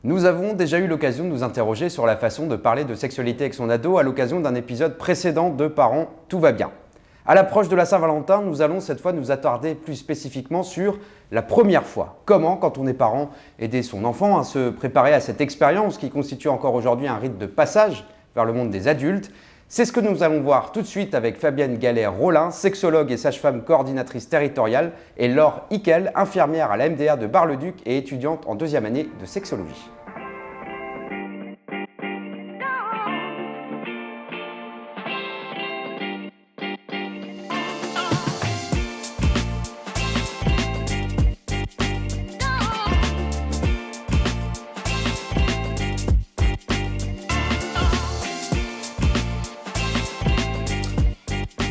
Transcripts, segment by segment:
Nous avons déjà eu l'occasion de nous interroger sur la façon de parler de sexualité avec son ado à l'occasion d'un épisode précédent de Parents, tout va bien. À l'approche de la Saint-Valentin, nous allons cette fois nous attarder plus spécifiquement sur la première fois. Comment, quand on est parent, aider son enfant à se préparer à cette expérience qui constitue encore aujourd'hui un rite de passage vers le monde des adultes. C'est ce que nous allons voir tout de suite avec Fabienne Galère-Rollin, sexologue et sage-femme coordinatrice territoriale, et Laure Hickel, infirmière à la MDR de Bar-le-Duc et étudiante en deuxième année de sexologie.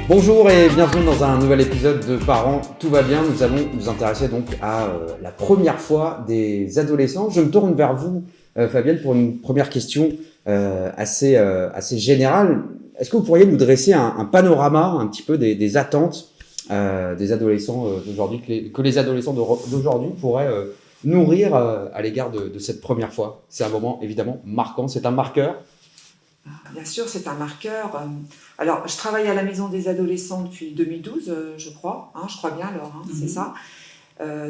Bonjour et bienvenue dans un nouvel épisode de Parents, tout va bien. Nous allons nous intéresser donc à la première fois des adolescents. Je me tourne vers vous, Fabienne, pour une première question assez générale. Est-ce que vous pourriez nous dresser un panorama un petit peu des attentes des adolescents d'aujourd'hui, que les adolescents d'aujourd'hui pourraient nourrir à l'égard de cette première fois? C'est un moment évidemment marquant, c'est un marqueur. Bien sûr, c'est un marqueur. Alors, je travaille à la Maison des adolescents depuis 2012, je crois. Je crois bien, alors, c'est ça.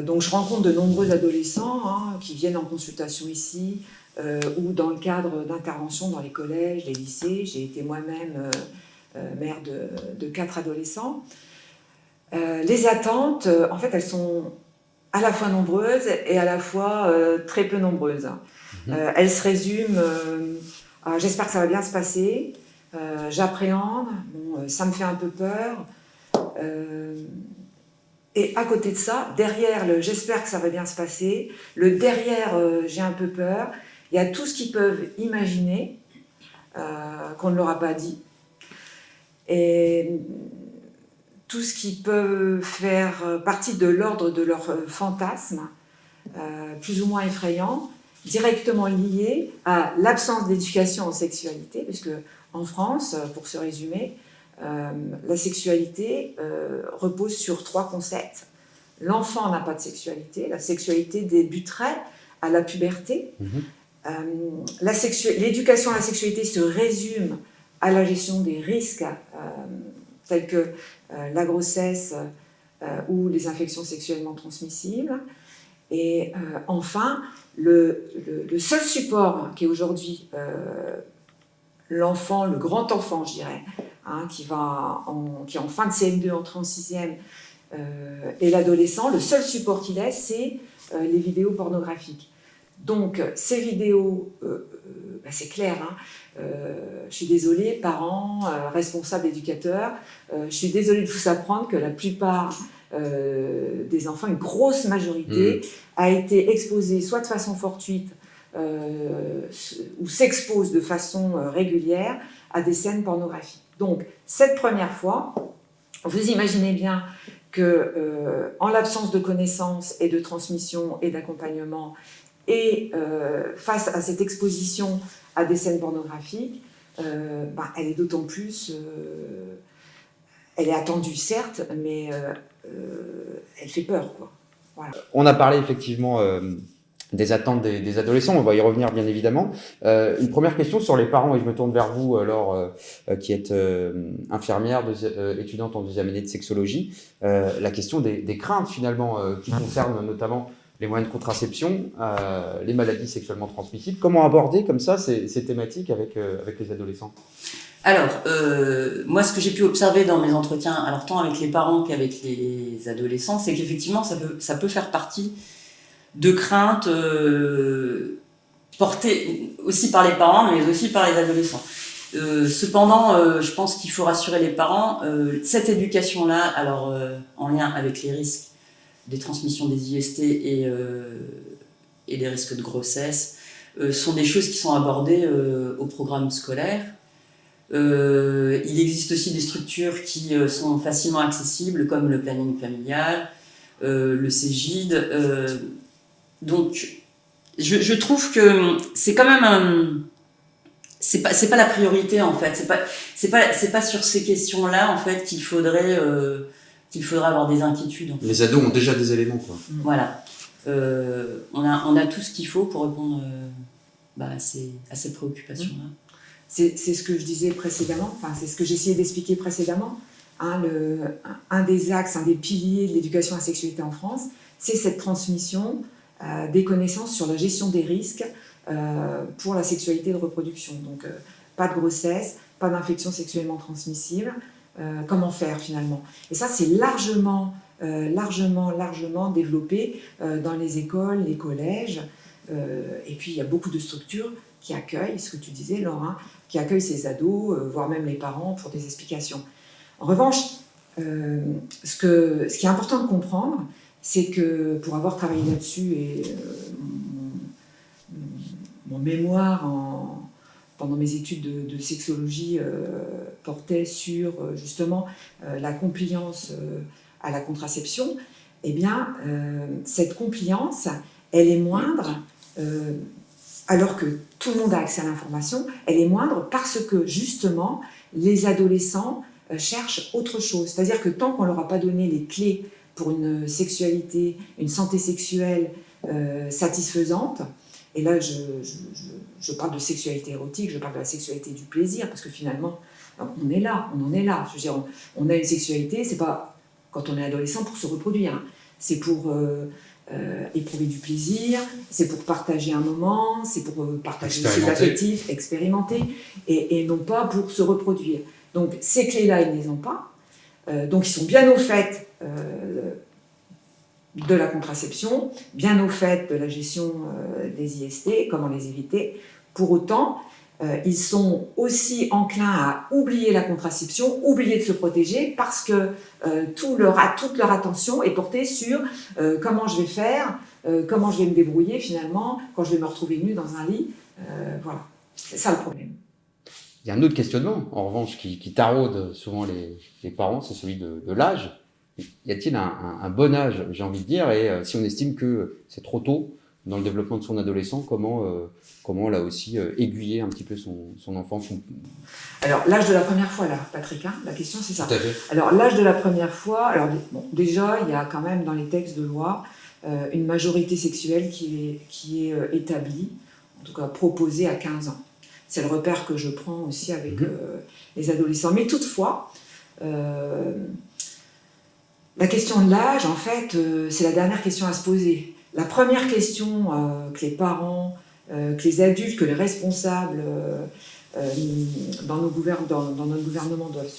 Donc, je rencontre de nombreux adolescents qui viennent en consultation ici ou dans le cadre d'interventions dans les collèges, les lycées. J'ai été moi-même mère de 4 adolescents. Les attentes, en fait, elles sont à la fois nombreuses et à la fois très peu nombreuses. Elles se résument... j'espère que ça va bien se passer, j'appréhende, ça me fait un peu peur. Et à côté de ça, derrière le « j'espère que ça va bien se passer », le « derrière j'ai un peu peur », il y a tout ce qu'ils peuvent imaginer, qu'on ne leur a pas dit. Et tout ce qui peut faire partie de l'ordre de leur fantasme, plus ou moins effrayant, directement lié à l'absence d'éducation en sexualité, puisque en France, pour se résumer, la sexualité repose sur 3 concepts. L'enfant n'a pas de sexualité, la sexualité débuterait à la puberté. L'éducation à la sexualité se résume à la gestion des risques tels que la grossesse ou les infections sexuellement transmissibles. Et enfin, le seul support qui est aujourd'hui l'enfant, le grand enfant, je dirais, qui est en fin de CM2, entré en 6e, et l'adolescent, le seul support qu'il ait, c'est les vidéos pornographiques. Donc, ces vidéos, c'est clair, je suis désolée, parents, responsables, éducateurs, je suis désolée de vous apprendre que la plupart des enfants, une grosse majorité, a été exposée soit de façon fortuite ou s'expose de façon régulière à des scènes pornographiques. Donc, cette première fois, vous imaginez bien que, en l'absence de connaissances et de transmission et d'accompagnement, et face à cette exposition à des scènes pornographiques, elle est d'autant plus... elle est attendue, certes, mais elle fait peur, quoi. Voilà. On a parlé effectivement des attentes des adolescents, on va y revenir bien évidemment. Une première question sur les parents, et je me tourne vers vous, Laure, qui êtes infirmière, étudiante en deuxième année de sexologie. La question des craintes finalement, qui concernent notamment les moyens de contraception, les maladies sexuellement transmissibles. Comment aborder comme ça ces thématiques avec les adolescents ? Alors, moi, ce que j'ai pu observer dans mes entretiens, alors tant avec les parents qu'avec les adolescents, c'est qu'effectivement, ça peut faire partie de craintes portées aussi par les parents, mais aussi par les adolescents. Cependant, je pense qu'il faut rassurer les parents. Cette éducation-là, alors en lien avec les risques des transmissions des IST et les risques de grossesse, sont des choses qui sont abordées au programme scolaire. Il existe aussi des structures qui sont facilement accessibles, comme le planning familial, le CEGID. Donc, je trouve que c'est quand même c'est pas la priorité en fait. C'est pas sur ces questions-là en fait qu'il faudrait avoir des inquiétudes. En fait. Les ados ont déjà des éléments, quoi. Voilà. On a tout ce qu'il faut pour répondre à ces préoccupations-là. C'est ce que je disais précédemment, c'est ce que j'essayais d'expliquer précédemment. Un des axes, un des piliers de l'éducation à la sexualité en France, c'est cette transmission des connaissances sur la gestion des risques pour la sexualité et de reproduction. Donc, pas de grossesse, pas d'infection sexuellement transmissible. Comment faire finalement? Et ça, c'est largement développé dans les écoles, les collèges. Et puis, il y a beaucoup de structures qui accueillent, ce que tu disais, Laura, qui accueillent ces ados, voire même les parents, pour des explications. En revanche, ce qui est important de comprendre, c'est que pour avoir travaillé là-dessus, et mon mémoire pendant mes études de sexologie portait sur justement la compliance à la contraception, eh bien, cette compliance, elle est moindre, alors que tout le monde a accès à l'information, elle est moindre parce que justement, les adolescents cherchent autre chose. C'est-à-dire que tant qu'on ne leur a pas donné les clés pour une sexualité, une santé sexuelle satisfaisante, et là je parle de sexualité érotique, je parle de la sexualité du plaisir, parce que finalement, on en est là. Je veux dire, on a une sexualité, c'est pas quand on est adolescent pour se reproduire, hein. C'est pour éprouver du plaisir, c'est pour partager un moment, c'est pour partager aussi l'affectif, expérimenter, et non pas pour se reproduire. Donc ces clés-là, ils ne les ont pas. Donc ils sont bien au fait de la contraception, bien au fait de la gestion des IST, comment les éviter. Pour autant, ils sont aussi enclins à oublier la contraception, oublier de se protéger, parce que toute leur attention est portée sur comment je vais faire, comment je vais me débrouiller finalement, quand je vais me retrouver nue dans un lit. Voilà, c'est ça le problème. Il y a un autre questionnement, en revanche, qui taraude souvent les parents, c'est celui de l'âge. Y a-t-il un bon âge, j'ai envie de dire, et si on estime que c'est trop tôt dans le développement de son adolescent, comment là aussi aiguiller un petit peu son enfant Alors, l'âge de la première fois, là, Patrick, hein, la question c'est ça. Tout à fait. Alors, l'âge de la première fois, alors bon, déjà, il y a quand même dans les textes de loi une majorité sexuelle qui est établie, en tout cas proposée à 15 ans. C'est le repère que je prends aussi avec les adolescents. Mais toutefois, la question de l'âge, en fait, c'est la dernière question à se poser. La première question que les parents, que les adultes, que les responsables dans notre gouvernement doivent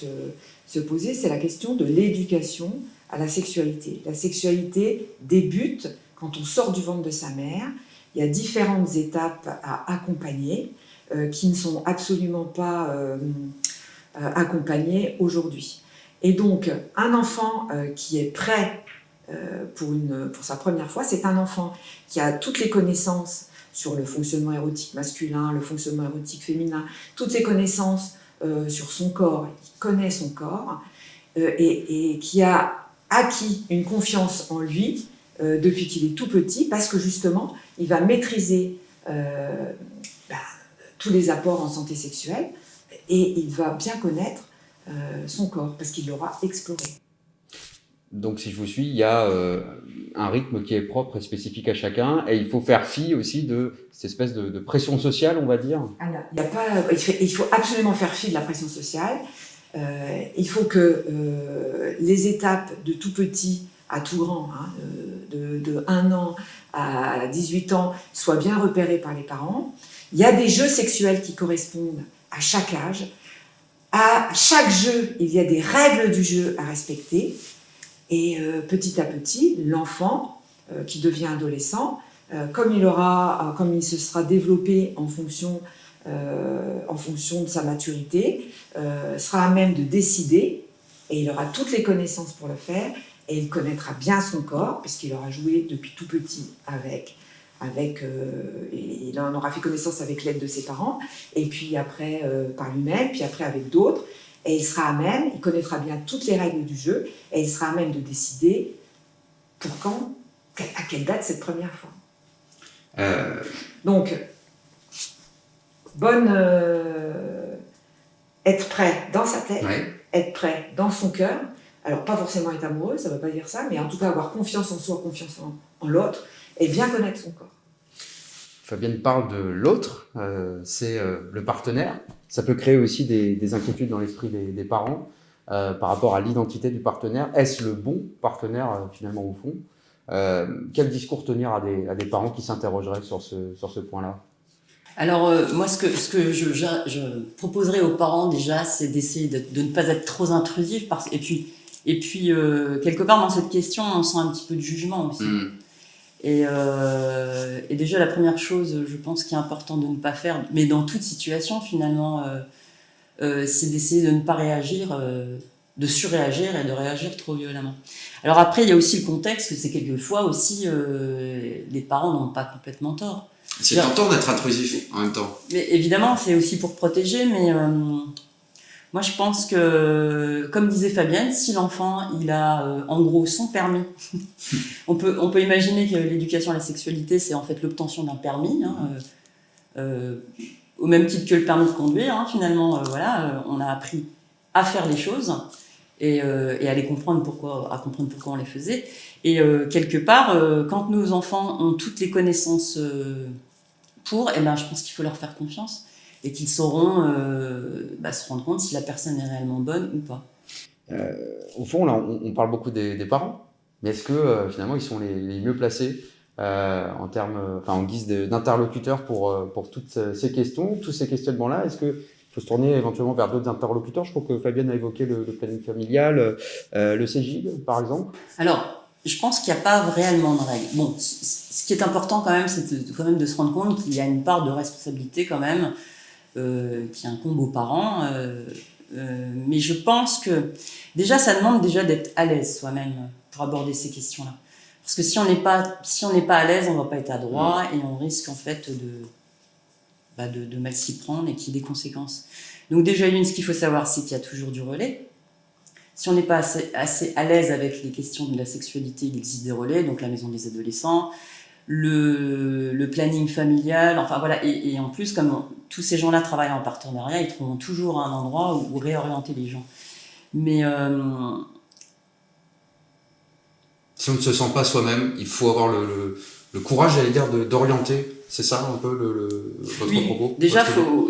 se poser, c'est la question de l'éducation à la sexualité. La sexualité débute quand on sort du ventre de sa mère. Il y a différentes étapes à accompagner qui ne sont absolument pas accompagnées aujourd'hui. Et donc, un enfant qui est prêt pour sa première fois, c'est un enfant qui a toutes les connaissances sur le fonctionnement érotique masculin, le fonctionnement érotique féminin, toutes les connaissances sur son corps, qui connaît son corps, et qui a acquis une confiance en lui depuis qu'il est tout petit, parce que justement, il va maîtriser tous les apports en santé sexuelle, et il va bien connaître son corps, parce qu'il l'aura exploré. Donc, si je vous suis, il y a un rythme qui est propre et spécifique à chacun, et il faut faire fi aussi de cette espèce de pression sociale, on va dire. Alors, il faut absolument faire fi de la pression sociale. Il faut que les étapes de tout petit à tout grand, hein, de 1 an à 18 ans, soient bien repérées par les parents. Il y a des jeux sexuels qui correspondent à chaque âge. À chaque jeu, il y a des règles du jeu à respecter. Et petit à petit, l'enfant qui devient adolescent, comme il se sera développé en fonction de sa maturité, sera à même de décider, et il aura toutes les connaissances pour le faire, et il connaîtra bien son corps, puisqu'il aura joué depuis tout petit il en aura fait connaissance avec l'aide de ses parents, et puis après par lui-même, puis après avec d'autres, et il connaîtra bien toutes les règles du jeu, et il sera à même de décider pour quand, à quelle date cette première fois. Donc, être prêt dans sa tête, être prêt dans son cœur. Alors, pas forcément être amoureux, ça ne veut pas dire ça, mais en tout cas avoir confiance en soi, confiance en l'autre, et bien connaître son corps. Fabienne parle de l'autre, c'est le partenaire. Ça peut créer aussi des inquiétudes dans l'esprit des parents par rapport à l'identité du partenaire. Est-ce le bon partenaire finalement au fond? Quel discours tenir à des parents qui s'interrogeraient sur ce point-là? Alors, moi, ce que je proposerais aux parents déjà, c'est d'essayer de ne pas être trop intrusif. Et puis quelque part, dans cette question, on sent un petit peu de jugement aussi. Et déjà, la première chose, je pense, qui est important de ne pas faire, mais dans toute situation, finalement, c'est d'essayer de ne pas réagir, de surréagir et de réagir trop violemment. Alors après, il y a aussi le contexte, que c'est quelquefois aussi, les parents n'ont pas complètement tort. C'est tentant d'être intrusif en même temps. Mais évidemment, c'est aussi pour protéger, mais moi je pense que, comme disait Fabienne, si l'enfant il a en gros son permis, on peut imaginer que l'éducation à la sexualité c'est en fait l'obtention d'un permis, au même titre que le permis de conduire, finalement, on a appris à faire les choses et à les comprendre pourquoi on les faisait. Et quelque part, quand nos enfants ont toutes les connaissances je pense qu'il faut leur faire confiance et qu'ils sauront se rendre compte si la personne est réellement bonne ou pas. Au fond, là, on parle beaucoup des parents, mais est-ce que finalement ils sont les mieux placés en guise d'interlocuteurs pour toutes ces questions, tous ces questionnements-là? Est-ce qu'il faut se tourner éventuellement vers d'autres interlocuteurs? Je crois que Fabienne a évoqué le planning familial, le CEGID, par exemple. Alors, je pense qu'il n'y a pas réellement de règles. Bon, ce qui est important quand même, c'est de se rendre compte qu'il y a une part de responsabilité quand même qui incombe aux parents. Mais je pense que déjà, ça demande déjà d'être à l'aise soi-même pour aborder ces questions-là. Parce que si on n'est pas à l'aise, on ne va pas être adroit et on risque en fait de mal s'y prendre et qu'il y ait des conséquences. Donc déjà, ce qu'il faut savoir, c'est qu'il y a toujours du relais. Si on n'est pas assez à l'aise avec les questions de la sexualité, il existe des relais, donc la maison des adolescents, le planning familial, enfin voilà, et en plus, comme tous ces gens-là travaillent en partenariat, ils trouveront toujours un endroit où réorienter les gens. Mais si on ne se sent pas soi-même, il faut avoir le courage, j'allais dire, d'orienter. C'est ça un peu votre propos? Déjà,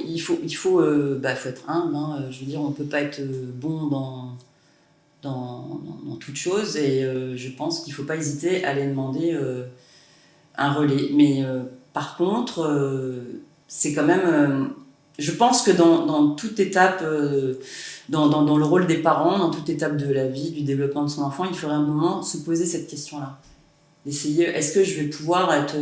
il faut être humble. Je veux dire, on ne peut pas être bon dans toute chose et je pense qu'il ne faut pas hésiter à aller demander un relais. Mais par contre, c'est quand même... je pense que dans toute étape, dans le rôle des parents, dans toute étape de la vie, du développement de son enfant, il faudrait un moment se poser cette question-là. D'essayer, est-ce que je vais pouvoir être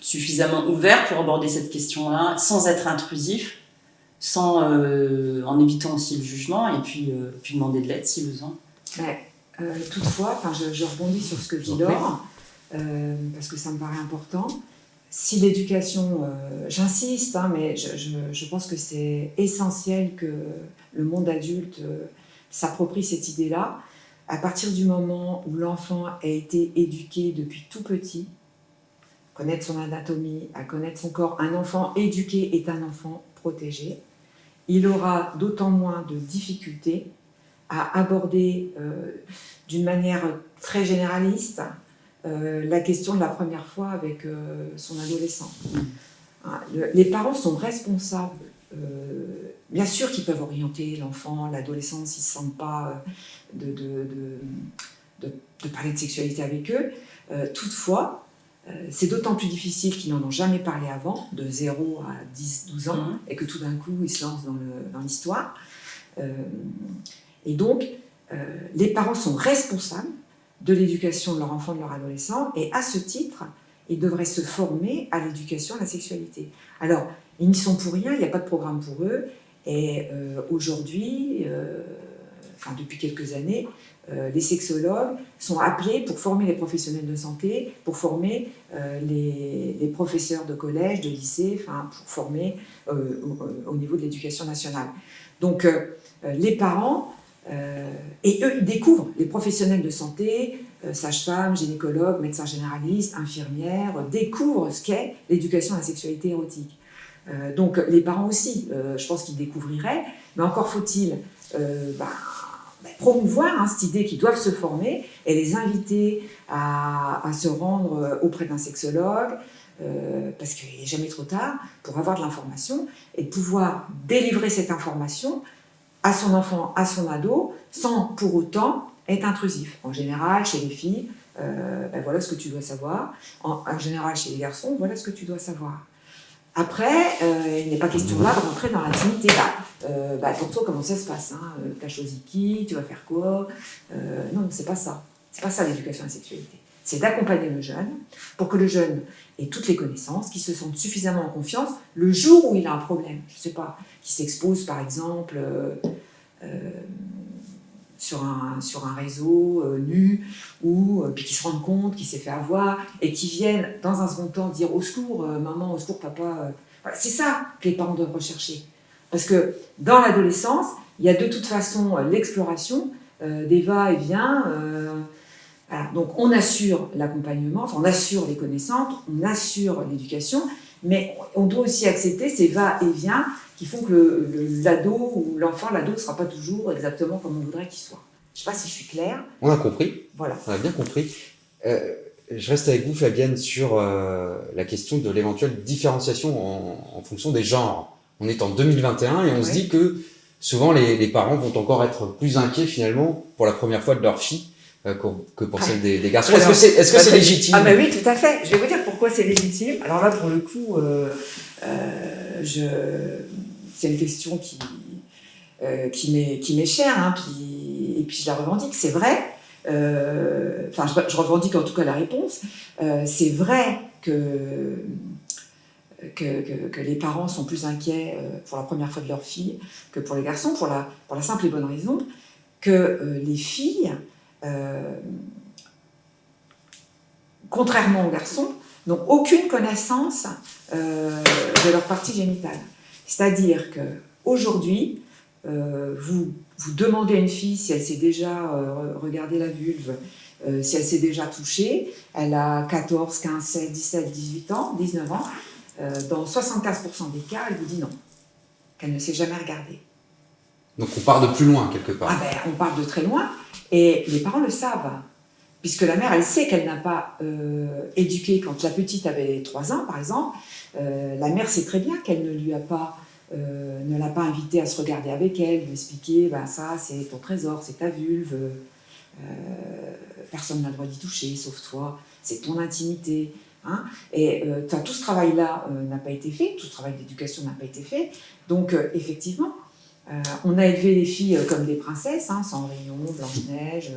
suffisamment ouvert pour aborder cette question-là sans être intrusif, en évitant aussi le jugement et puis demander de l'aide si besoin. Toutefois, je rebondis sur ce que dit Laure, parce que ça me paraît important. Si l'éducation, j'insiste, mais je pense que c'est essentiel que le monde adulte s'approprie cette idée-là. À partir du moment où l'enfant a été éduqué depuis tout petit, connaître son anatomie, à connaître son corps, un enfant éduqué est un enfant protégé. Il aura d'autant moins de difficultés à aborder d'une manière très généraliste la question de la première fois avec son adolescent. Les parents sont responsables. Bien sûr qu'ils peuvent orienter l'enfant, l'adolescent, s'ils ne se sentent pas de parler de sexualité avec eux. Toutefois, c'est d'autant plus difficile qu'ils n'en ont jamais parlé avant, de 0 à 10, 12 ans, et que tout d'un coup, ils se lancent dans l'histoire. Et donc, les parents sont responsables de l'éducation de leur enfant, de leur adolescent, et à ce titre, ils devraient se former à l'éducation à la sexualité. Alors, ils n'y sont pour rien, il n'y a pas de programme pour eux, et aujourd'hui, depuis quelques années, les sexologues sont appelés pour former les professionnels de santé, pour former les professeurs de collège, de lycée, pour former au niveau de l'éducation nationale. Donc, les parents, et eux, ils découvrent, les professionnels de santé, sages-femmes, gynécologues, médecins généralistes, infirmières, découvrent ce qu'est l'éducation à la sexualité érotique. Donc, les parents aussi, je pense qu'ils découvriraient, mais encore faut-il promouvoir cette idée qu'ils doivent se former et les inviter à se rendre auprès d'un sexologue, parce qu'il n'est jamais trop tard pour avoir de l'information et pouvoir délivrer cette information à son enfant, à son ado, sans pour autant être intrusif. En général, chez les filles, voilà ce que tu dois savoir. En général, chez les garçons, voilà ce que tu dois savoir. Après, il n'est pas question là de rentrer dans l'intimité. Pour toi, comment ça se passe, t'as choisi qui? Tu vas faire quoi? Non, c'est pas ça. C'est pas ça l'éducation à la sexualité. C'est d'accompagner le jeune pour que le jeune ait toutes les connaissances, qu'il se sente suffisamment en confiance le jour où il a un problème. Je sais pas, qu'il s'expose par exemple sur un réseau nu, ou puis qu'il se rende compte qu'il s'est fait avoir et qu'il vienne dans un second temps dire au secours, maman, au secours, papa. Voilà, c'est ça que les parents doivent rechercher. Parce que dans l'adolescence, il y a de toute façon l'exploration des va-et-vient. Voilà. Donc on assure l'accompagnement, on assure les connaissances, on assure l'éducation, mais on doit aussi accepter ces va-et-vient qui font que l'ado ou l'enfant, l'ado ne sera pas toujours exactement comme on voudrait qu'il soit. Je ne sais pas si je suis claire. On a compris. Voilà. On a bien compris. Je reste avec vous, Fabienne, sur la question de l'éventuelle différenciation en fonction des genres. On est en 2021 et on se dit que souvent les parents vont encore être plus inquiets finalement pour la première fois de leur fille que pour celle des garçons. Alors, est-ce que c'est légitime? Oui, tout à fait. Je vais vous dire pourquoi c'est légitime. Alors là, pour le coup, c'est une question qui m'est chère, et puis je la revendique. C'est vrai. Je revendique en tout cas la réponse. C'est vrai que les parents sont plus inquiets pour la première fois de leur fille que pour les garçons, pour la simple et bonne raison que les filles, contrairement aux garçons, n'ont aucune connaissance de leur partie génitale. C'est-à-dire qu'aujourd'hui, vous demandez à une fille si elle s'est déjà regardé la vulve, si elle s'est déjà touchée, elle a 14, 15, 16, 17, 18 ans, 19 ans, dans 75% des cas, elle vous dit non, qu'elle ne s'est jamais regardée. Donc on part de plus loin quelque part. On part de très loin, et les parents le savent, puisque la mère, elle sait qu'elle n'a pas éduqué quand la petite avait 3 ans, par exemple. La mère sait très bien qu'elle ne l'a pas invitée à se regarder avec elle, lui expliquer, ça c'est ton trésor, c'est ta vulve, personne n'a le droit d'y toucher, sauf toi, c'est ton intimité. Et tout ce travail-là n'a pas été fait, tout ce travail d'éducation n'a pas été fait. Donc effectivement, on a élevé les filles comme des princesses, Cendrillon, Blanche-Neige,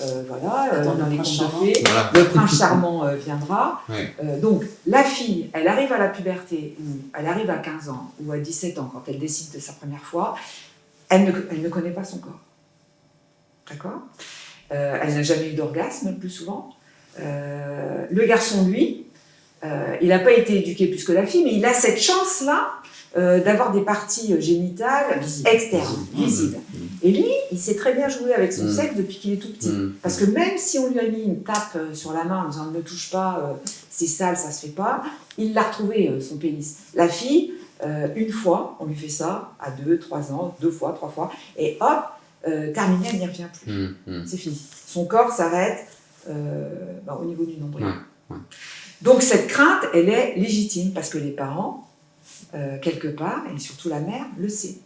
dans les contes de fées. Voilà. Le prince charmant viendra. Ouais. Donc la fille, elle arrive à la puberté, ou elle arrive à 15 ans, ou à 17 ans, quand elle décide de sa première fois, elle ne connaît pas son corps. D'accord ? Elle n'a jamais eu d'orgasme, le plus souvent. Le garçon, lui, il n'a pas été éduqué plus que la fille, mais il a cette chance-là d'avoir des parties génitales externes, visibles. Et lui, il sait très bien jouer avec son sexe depuis qu'il est tout petit. Parce que même si on lui a mis une tape sur la main en disant « ne touche pas, c'est sale, ça se fait pas », il l'a retrouvé, son pénis. La fille, une fois, on lui fait ça, à 2, 3 ans, 2 fois, 3 fois, et hop, terminé, elle n'y revient plus. C'est fini. Son corps s'arrête au niveau du nombril. Donc cette crainte, elle est légitime, parce que les parents, quelque part, et surtout la mère, le sait.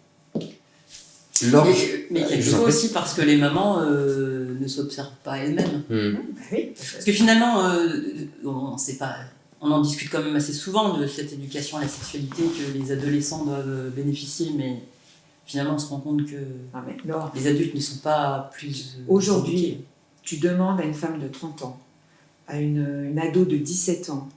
Mais quelquefois aussi parce que les mamans ne s'observent pas elles-mêmes. Oui. Parce que finalement, on en discute quand même assez souvent de cette éducation à la sexualité que les adolescents doivent bénéficier, mais finalement on se rend compte que les adultes ne sont pas plus... Aujourd'hui, tu demandes à une femme de 30 ans, à une ado de 17 ans,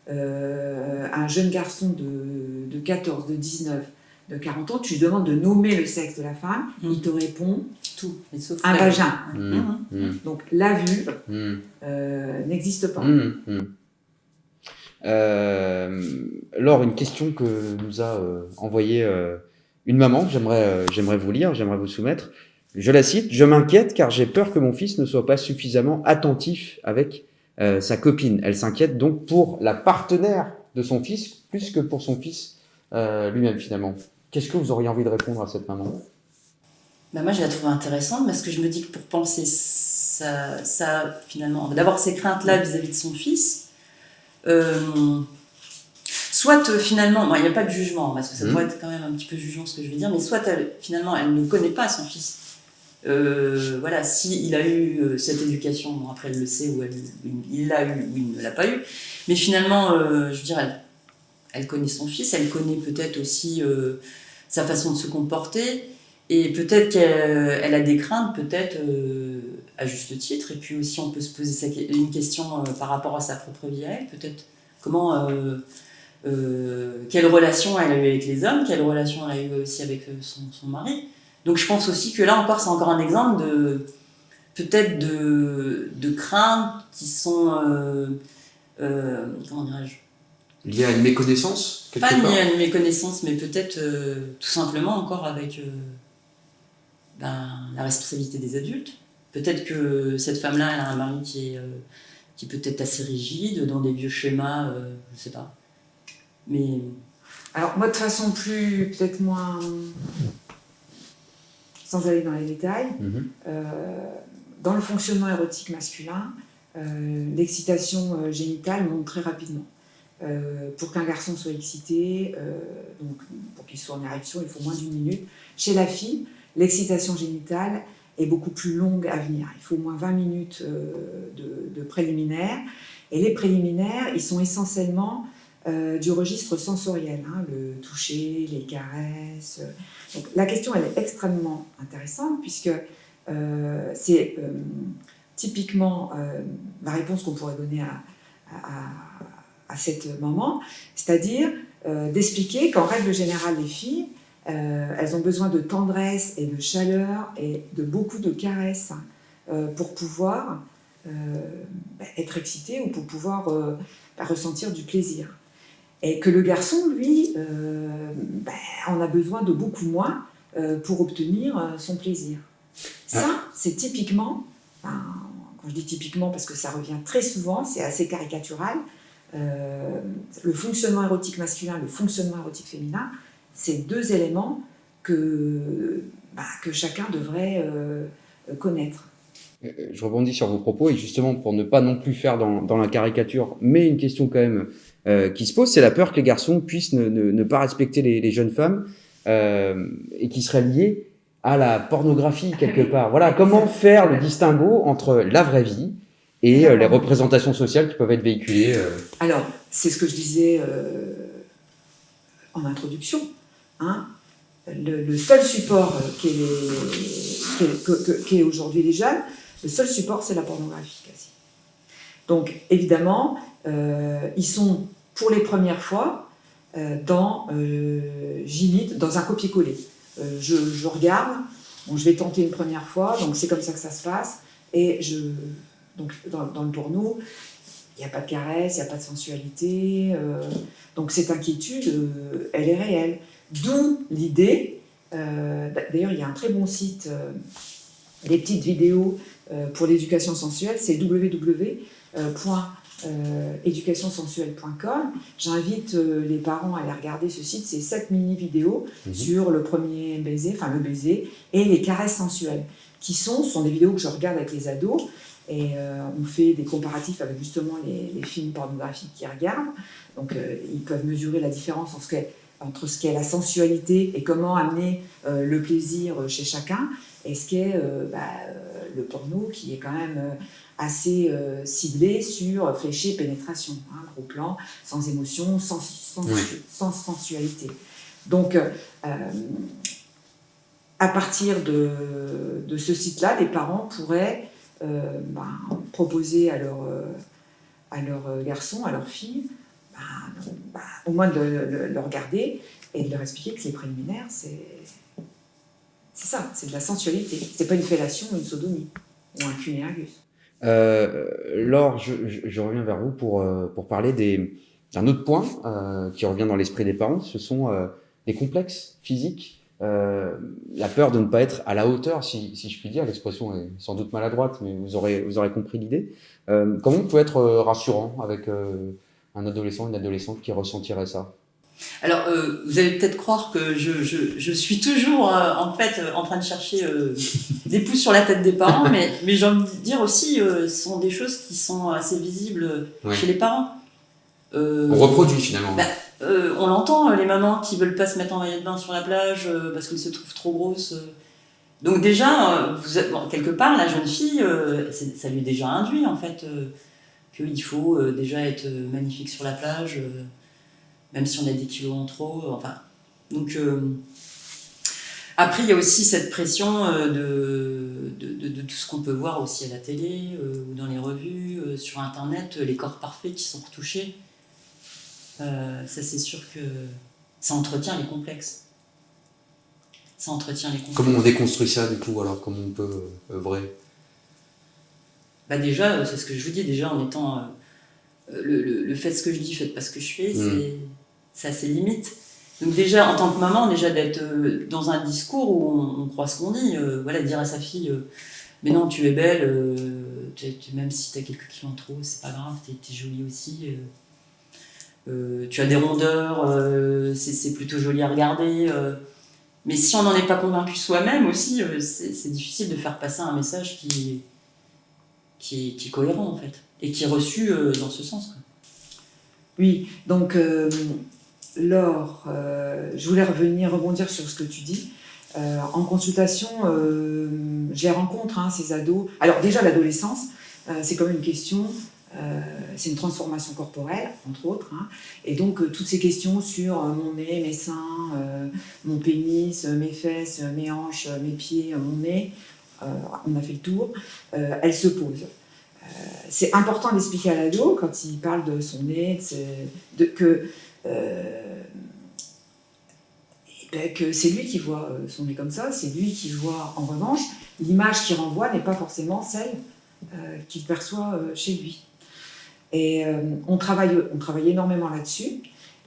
à un jeune garçon de 14, de 19, de 40 ans, tu lui demandes de nommer le sexe de la femme, il te répond tout, sauf un vagin. Donc la vulve n'existe pas. Laure, une question que nous a envoyée une maman, j'aimerais vous lire, j'aimerais vous soumettre. Je la cite: « Je m'inquiète car j'ai peur que mon fils ne soit pas suffisamment attentif avec sa copine. Elle s'inquiète donc pour la partenaire de son fils plus que pour son fils lui-même finalement. » Qu'est-ce que vous auriez envie de répondre à cette maman ? Bah moi, je la trouve intéressante parce que je me dis que pour penser ça finalement, d'avoir ces craintes-là vis-à-vis de son fils, soit finalement, il n'y a pas de jugement, parce que ça pourrait être quand même un petit peu jugeant ce que je vais dire, mais soit finalement, elle ne connaît pas son fils. Voilà, s'il a eu cette éducation, bon, après elle le sait, ou il l'a eu ou il ne l'a pas eu, mais finalement, je veux dire, elle connaît son fils, elle connaît peut-être aussi sa façon de se comporter, et peut-être qu'elle a des craintes, peut-être à juste titre, et puis aussi on peut se poser une question par rapport à sa propre vie à elle, peut-être comment, quelle relation elle a eu avec les hommes, quelle relation elle a eu aussi avec son mari. Donc je pense aussi que là encore c'est encore un exemple de peut-être de craintes qui sont comment dirais-je, lié à une méconnaissance quelque pas part. liées à une méconnaissance, mais peut-être tout simplement encore avec la responsabilité des adultes. Peut-être que cette femme-là, elle a un mari qui est peut-être assez rigide, dans des vieux schémas, je sais pas. Mais Alors, moi, de façon peut-être moins, sans aller dans les détails, dans le fonctionnement érotique masculin, l'excitation génitale monte très rapidement. Pour qu'un garçon soit excité, donc pour qu'il soit en érection, il faut moins d'1 minute. Chez la fille, l'excitation génitale est beaucoup plus longue à venir. Il faut au moins 20 minutes de préliminaires. Et les préliminaires, ils sont essentiellement du registre sensoriel, hein, le toucher, les caresses. Donc, la question, elle est extrêmement intéressante puisque c'est typiquement la réponse qu'on pourrait donner à cet moment, c'est-à-dire d'expliquer qu'en règle générale, les filles, elles ont besoin de tendresse et de chaleur et de beaucoup de caresses pour pouvoir être excitées ou pour pouvoir ressentir du plaisir. Et que le garçon, lui, en a besoin de beaucoup moins pour obtenir son plaisir. Ça, c'est typiquement, quand je dis typiquement parce que ça revient très souvent, c'est assez caricatural, le fonctionnement érotique masculin, le fonctionnement érotique féminin, c'est 2 éléments que chacun devrait connaître. Je rebondis sur vos propos et justement pour ne pas non plus faire dans la caricature, mais une question quand même qui se pose, c'est la peur que les garçons puissent ne pas respecter les jeunes femmes et qui serait liée à la pornographie quelque part. Voilà, comment faire le distinguo entre la vraie vie et les représentations sociales qui peuvent être véhiculées. Alors, c'est ce que je disais en introduction. Hein. Le seul support qu'est aujourd'hui les jeunes, le seul support, c'est la pornographie quasi. Donc, évidemment, ils sont pour les premières fois j'imite dans un copier-coller. Je regarde, bon, je vais tenter une première fois, donc c'est comme ça que ça se passe, et donc dans le porno, il n'y a pas de caresse, il n'y a pas de sensualité, donc cette inquiétude, elle est réelle. D'où l'idée, d'ailleurs il y a un très bon site, des petites vidéos pour l'éducation sensuelle, c'est www.educationsensuelle.com. J'invite les parents à aller regarder ce site, c'est 7 mini-vidéos sur le premier baiser, enfin le baiser, et les caresses sensuelles, qui sont des vidéos que je regarde avec les ados, et on fait des comparatifs avec justement les films pornographiques qu'ils regardent, donc ils peuvent mesurer la différence entre ce qu'est la sensualité et comment amener le plaisir chez chacun, et ce qu'est le porno qui est quand même assez ciblé sur fléché pénétration, hein, gros plan, sans émotion, sans sensualité. Donc, à partir de ce site-là, les parents pourraient proposer à leur garçon, à leur fille, au moins de le regarder et de leur expliquer que les préliminaires, c'est ça, c'est de la sensualité. C'est pas une fellation ou une sodomie, ou un cunnilingus. Laure, je reviens vers vous pour parler d'un autre point qui revient dans l'esprit des parents, ce sont les complexes physiques, la peur de ne pas être à la hauteur, si je puis dire. L'expression est sans doute maladroite, mais vous aurez compris l'idée. Comment on peut être rassurant avec un adolescent, une adolescente qui ressentirait ça? Alors, vous allez peut-être croire que je suis toujours en fait en train de chercher des pouces sur la tête des parents, mais j'ai envie de dire aussi, ce sont des choses qui sont assez visibles chez les parents. On reproduit finalement. On l'entend, les mamans qui veulent pas se mettre en maillot de bain sur la plage parce qu'elles se trouvent trop grosses. Donc déjà, quelque part, la jeune fille, ça lui est déjà induit en fait qu'il faut déjà être magnifique sur la plage. Même si on a des kilos en trop, enfin. Donc, après, il y a aussi cette pression de tout ce qu'on peut voir aussi à la télé ou dans les revues, sur Internet, les corps parfaits qui sont retouchés. Ça, c'est sûr que ça entretient les complexes. Comment on déconstruit ça du coup, alors comment on peut œuvrer? Déjà, c'est ce que je vous dis, déjà en étant... le fait ce que je dis, faites pas ce que je fais, c'est assez limite. Donc déjà, en tant que maman, déjà d'être dans un discours où on croit ce qu'on dit, dire à sa fille mais non, tu es belle, même si tu as quelques kilos en trop, c'est pas grave, t'es jolie aussi, tu as des rondeurs, c'est plutôt joli à regarder. Mais si on n'en est pas convaincu soi-même aussi, c'est difficile de faire passer un message qui est cohérent en fait, et qui est reçu dans ce sens, quoi. Oui, donc Laure, je voulais rebondir sur ce que tu dis. En consultation, je les rencontre, ces ados. Alors déjà, l'adolescence, c'est comme une question, c'est une transformation corporelle, entre autres. Et donc, toutes ces questions sur mon nez, mes seins, mon pénis, mes fesses, mes hanches, mes pieds, mon nez, on a fait le tour, elles se posent. C'est important d'expliquer à l'ado, quand il parle de son nez, que c'est lui qui voit son nez comme ça, c'est lui qui voit, en revanche, l'image qu'il renvoie n'est pas forcément celle qu'il perçoit chez lui. Et on travaille énormément là-dessus,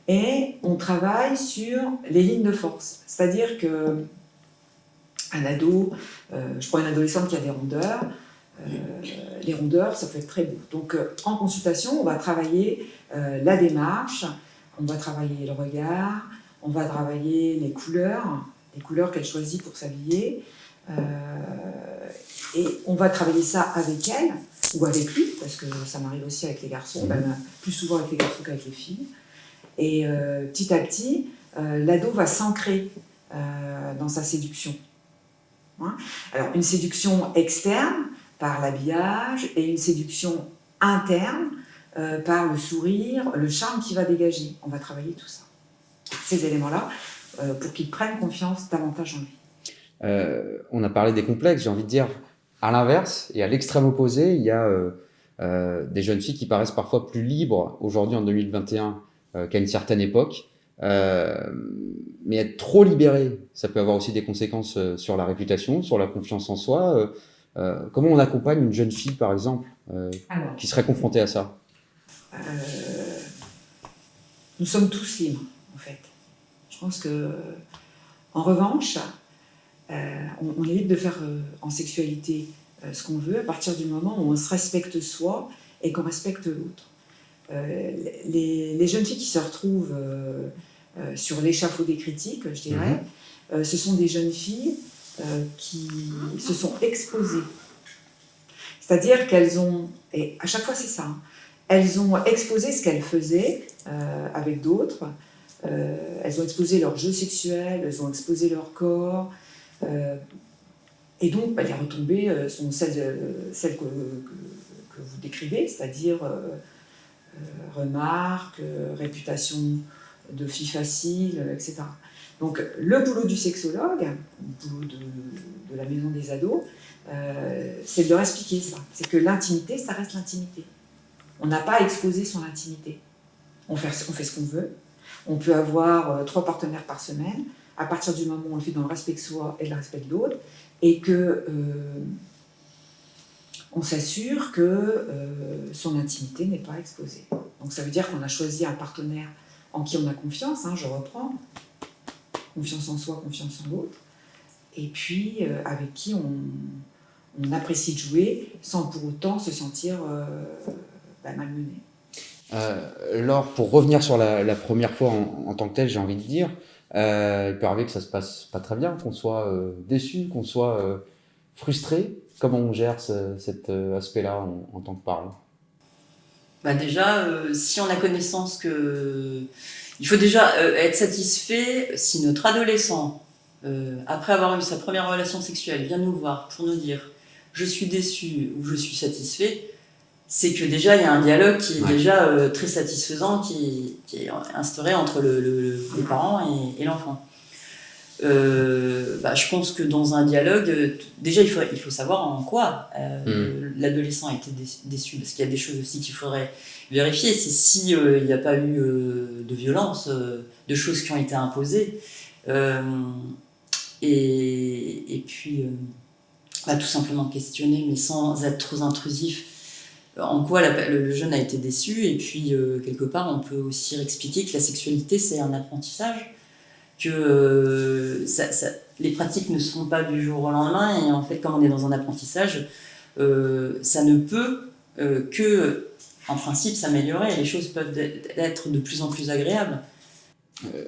et on travaille sur les lignes de force. C'est-à-dire qu'un ado, je prends une adolescente qui a des rondeurs, les rondeurs, ça peut être très beau. Donc, en consultation, on va travailler la démarche, on va travailler le regard, on va travailler les couleurs qu'elle choisit pour s'habiller, et on va travailler ça avec elle ou avec lui, parce que ça m'arrive aussi avec les garçons, même plus souvent avec les garçons qu'avec les filles. Et petit à petit, l'ado va s'ancrer dans sa séduction. Alors, une séduction externe, par l'habillage, et une séduction interne par le sourire, le charme qu'il va dégager. On va travailler tout ça, ces éléments-là, pour qu'il prenne confiance davantage en lui. On a parlé des complexes, j'ai envie de dire, à l'inverse, et à l'extrême opposé, il y a des jeunes filles qui paraissent parfois plus libres aujourd'hui en 2021 qu'à une certaine époque. Mais être trop libéré, ça peut avoir aussi des conséquences sur la réputation, sur la confiance en soi. Comment on accompagne une jeune fille, par exemple, qui serait confrontée à ça? Nous sommes tous libres, en fait. Je pense que, en revanche, on est libre de faire en sexualité ce qu'on veut à partir du moment où on se respecte soi et qu'on respecte l'autre. Les jeunes filles qui se retrouvent sur l'échafaud des critiques, je dirais, ce sont des jeunes filles qui se sont exposées. C'est-à-dire qu'elles ont, et à chaque fois c'est ça, elles ont exposé ce qu'elles faisaient avec d'autres, elles ont exposé leur jeu sexuel, elles ont exposé leur corps, et donc les retombées sont celles que vous décrivez, c'est-à-dire remarques, réputation de filles faciles, etc. Donc le boulot du sexologue, le boulot de la maison des ados, c'est de leur expliquer ça. C'est que l'intimité, ça reste l'intimité. On n'a pas à exposer son intimité. On fait ce qu'on veut. On peut avoir 3 partenaires par semaine, à partir du moment où on le fait dans le respect de soi et le respect de l'autre, et que on s'assure que son intimité n'est pas exposée. Donc ça veut dire qu'on a choisi un partenaire en qui on a confiance, je reprends, confiance en soi, confiance en l'autre, et puis avec qui on apprécie de jouer sans pour autant se sentir malmené. Laure, pour revenir sur la première fois en tant que telle, j'ai envie de dire, il peut arriver que ça se passe pas très bien, qu'on soit déçu, qu'on soit frustré. Comment on gère cet aspect-là en tant que parent? Bah déjà, si on a connaissance que... Il faut déjà être satisfait si notre adolescent, après avoir eu sa première relation sexuelle, vient nous voir pour nous dire « je suis déçu » ou « je suis satisfait », c'est que déjà il y a un dialogue qui est déjà très satisfaisant, qui est instauré entre les parents et l'enfant. Je pense que dans un dialogue, déjà il faut savoir en quoi l'adolescent a été déçu, parce qu'il y a des choses aussi qu'il faudrait vérifier, c'est si il n'y a pas eu de violence, de choses qui ont été imposées, et puis tout simplement questionner, mais sans être trop intrusif, en quoi le jeune a été déçu, et puis quelque part on peut aussi expliquer que la sexualité c'est un apprentissage, que les pratiques ne se font pas du jour au lendemain, et en fait comme on est dans un apprentissage, ça ne peut que en principe s'améliorer, et les choses peuvent être de plus en plus agréables.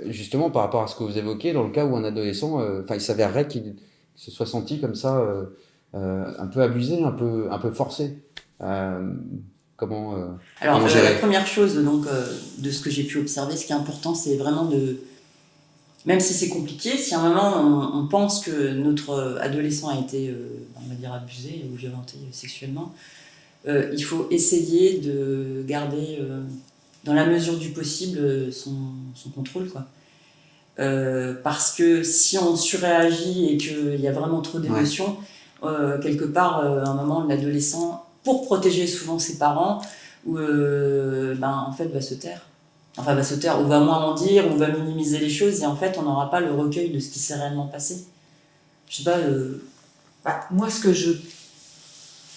Justement, par rapport à ce que vous évoquez, dans le cas où un adolescent, il s'avérerait qu'il se soit senti comme ça, un peu abusé, un peu forcé. Comment la première chose donc, de ce que j'ai pu observer, ce qui est important, c'est vraiment même si c'est compliqué, si à un moment on pense que notre adolescent a été, on va dire, abusé ou violenté sexuellement, il faut essayer de garder, dans la mesure du possible, son contrôle, quoi. Parce que si on surréagit et qu'il y a vraiment trop d'émotions, quelque part, à un moment, l'adolescent, pour protéger souvent ses parents, en fait, va se taire. Enfin, va se taire, ou va moins en dire, ou va minimiser les choses, et en fait, on n'aura pas le recueil de ce qui s'est réellement passé. Je sais pas... Moi, ce que je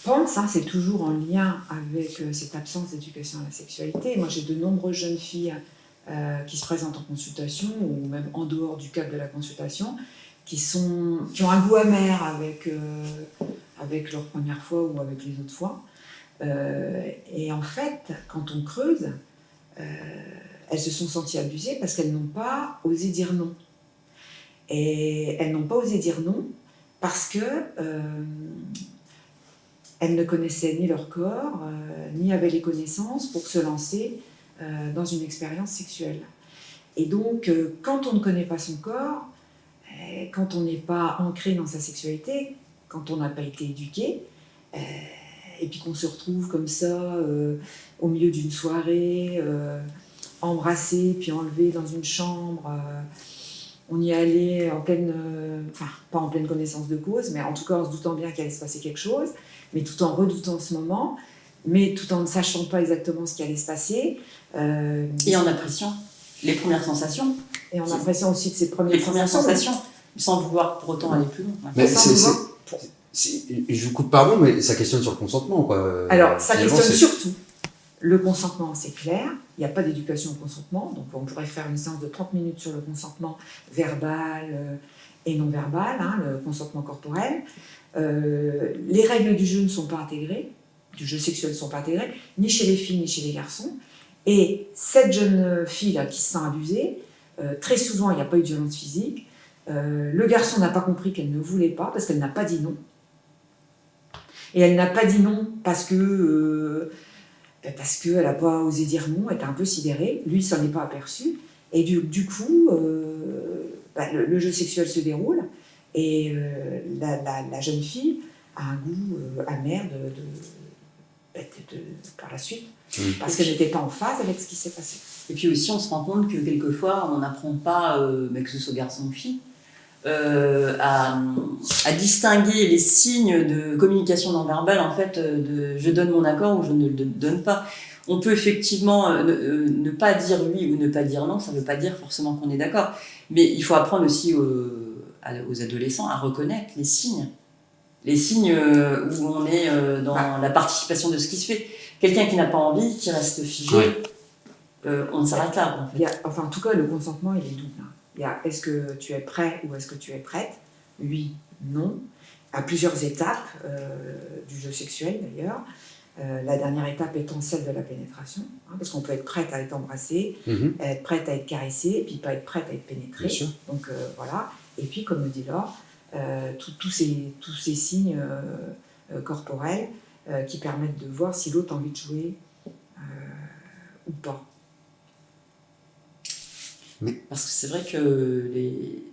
pense, c'est toujours en lien avec cette absence d'éducation à la sexualité. Moi, j'ai de nombreuses jeunes filles qui se présentent en consultation, ou même en dehors du cadre de la consultation, qui ont un goût amer avec leur première fois ou avec les autres fois. Et en fait, quand on creuse, elles se sont senties abusées parce qu'elles n'ont pas osé dire non. Et elles n'ont pas osé dire non parce que elles ne connaissaient ni leur corps, ni avaient les connaissances pour se lancer dans une expérience sexuelle. Et donc, quand on ne connaît pas son corps, quand on n'est pas ancré dans sa sexualité, quand on n'a pas été éduqué, et puis qu'on se retrouve comme ça au milieu d'une soirée, embrassé puis enlevé dans une chambre, on y allait en pleine, pas en pleine connaissance de cause, mais en tout cas en se doutant bien qu'il allait se passer quelque chose, mais tout en redoutant ce moment, mais tout en ne sachant pas exactement ce qui allait se passer. Et en appréciant les premières sensations. Et en appréciant aussi de ces premières sensations, sans vouloir pour autant aller plus loin. Mais je vous coupe pardon, mais ça questionne sur le consentement, quoi. Alors, ça questionne surtout le consentement, c'est clair. Il n'y a pas d'éducation au consentement, donc on pourrait faire une séance de 30 minutes sur le consentement verbal et non verbal, le consentement corporel. Les règles du jeu ne sont pas intégrées, du jeu sexuel ne sont pas intégrées, ni chez les filles ni chez les garçons. Et cette jeune fille-là qui se sent abusée, très souvent il n'y a pas eu de violence physique. Le garçon n'a pas compris qu'elle ne voulait pas, parce qu'elle n'a pas dit non. Et elle n'a pas dit non parce qu'elle n'a pas osé dire non, elle était un peu sidérée. Lui, il s'en est pas aperçu. Et du coup, le jeu sexuel se déroule et la jeune fille a un goût amer par la suite, parce qu'elle n'était pas en phase avec ce qui s'est passé. Et puis aussi, on se rend compte que quelquefois, on n'apprend pas, que ce soit garçon ou fille, à distinguer les signes de communication non verbale, en fait, de je donne mon accord ou je ne le donne pas. On peut effectivement ne pas dire oui ou ne pas dire non, ça ne veut pas dire forcément qu'on est d'accord. Mais il faut apprendre aussi aux adolescents à reconnaître les signes. Les signes où on est dans la participation de ce qui se fait. Quelqu'un qui n'a pas envie, qui reste figé, on s'arrête là. En fait. En tout cas, le consentement, il est double. Il y a est-ce que tu es prêt ou est-ce que tu es prête ? Oui, non. À plusieurs étapes du jeu sexuel d'ailleurs. La dernière étape étant celle de la pénétration, hein, parce qu'on peut être prête à être embrassée, être prête à être caressée, et puis pas être prête à être pénétrée. Bien sûr. Donc voilà. Et puis, comme le dit Laure, tous ces signes corporels qui permettent de voir si l'autre a envie de jouer ou pas. Parce que c'est vrai que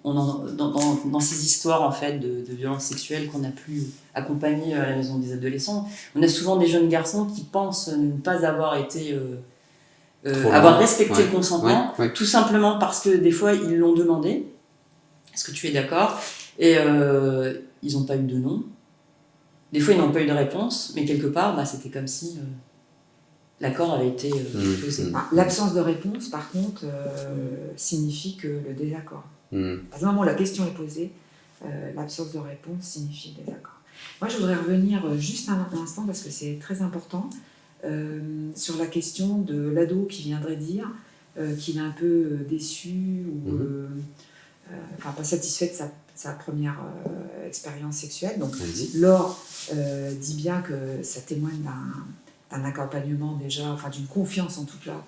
dans ces histoires en fait de violences sexuelles qu'on a pu accompagner à la maison des adolescents, on a souvent des jeunes garçons qui pensent ne pas avoir été avoir respecté le consentement, tout simplement parce que des fois ils l'ont demandé. Est-ce que tu es d'accord? Et ils n'ont pas eu de non. Des fois ils n'ont pas eu de réponse, mais quelque part c'était comme si l'accord avait été posé. L'absence de réponse, par contre, signifie que le désaccord. À ce moment où la question est posée, l'absence de réponse signifie le désaccord. Moi, je voudrais revenir juste un instant, parce que c'est très important, sur la question de l'ado qui viendrait dire qu'il est un peu déçu ou pas satisfait de sa première expérience sexuelle. Donc, Laure dit bien que ça témoigne d'un accompagnement déjà, enfin d'une confiance en tout cas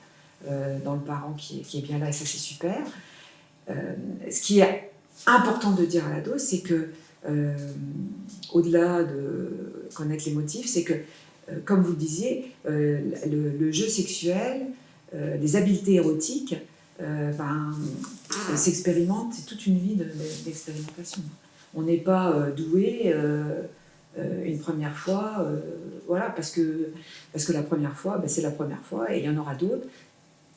dans le parent qui est bien là, et ça c'est super. Ce qui est important de dire à l'ado, c'est que au-delà de connaître les motifs, c'est que comme vous le disiez, le jeu sexuel, les habiletés érotiques s'expérimentent, c'est toute une vie d'expérimentation. On n'est pas doué une première fois, voilà, parce que la première fois, c'est la première fois, et il y en aura d'autres,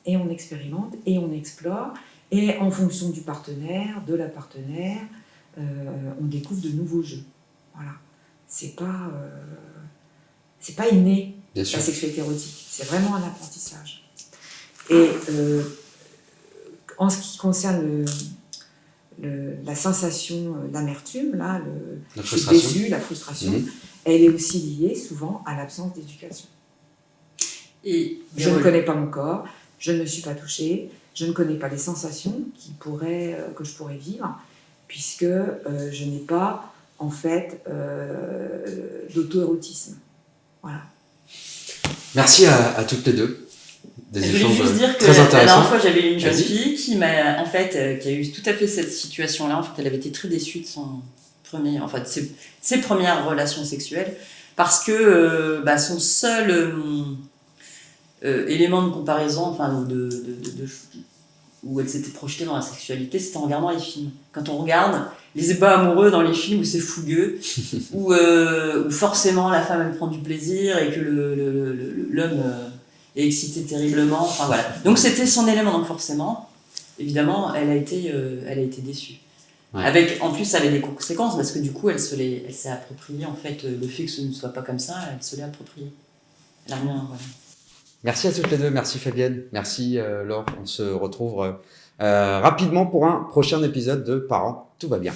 et on expérimente, et on explore, et en fonction du partenaire, de la partenaire, on découvre de nouveaux jeux. Voilà. C'est pas inné, la sexualité érotique, c'est vraiment un apprentissage. Et en ce qui concerne la sensation, l'amertume, là, la frustration, la frustration, elle est aussi liée souvent à l'absence d'éducation. Et je ne connais pas mon corps, je ne me suis pas touchée, je ne connais pas les sensations que je pourrais vivre, puisque je n'ai pas, en fait, d'auto-érotisme. Voilà. Merci à toutes les deux. Je voulais juste dire que la dernière fois, j'avais une jeune fille qui m'a, en fait, qui a eu tout à fait cette situation-là. En fait, elle avait été très déçue de ses premières relations sexuelles, parce que son seul élément de comparaison, enfin, où elle s'était projetée dans la sexualité, c'était en regardant les films. Quand on regarde les ébats amoureux dans les films où c'est fougueux, où forcément la femme elle prend du plaisir et que l'homme est excité terriblement, enfin voilà. Donc c'était son élément, donc forcément, évidemment, elle a été déçue. Ouais. En plus, ça avait des conséquences, parce que du coup, elle s'est appropriée, en fait, le fait que ce ne soit pas comme ça, elle se l'est appropriée. Elle a rien, voilà. Merci à toutes les deux, merci Fabienne, merci Laure. On se retrouve rapidement pour un prochain épisode de Parents, tout va bien.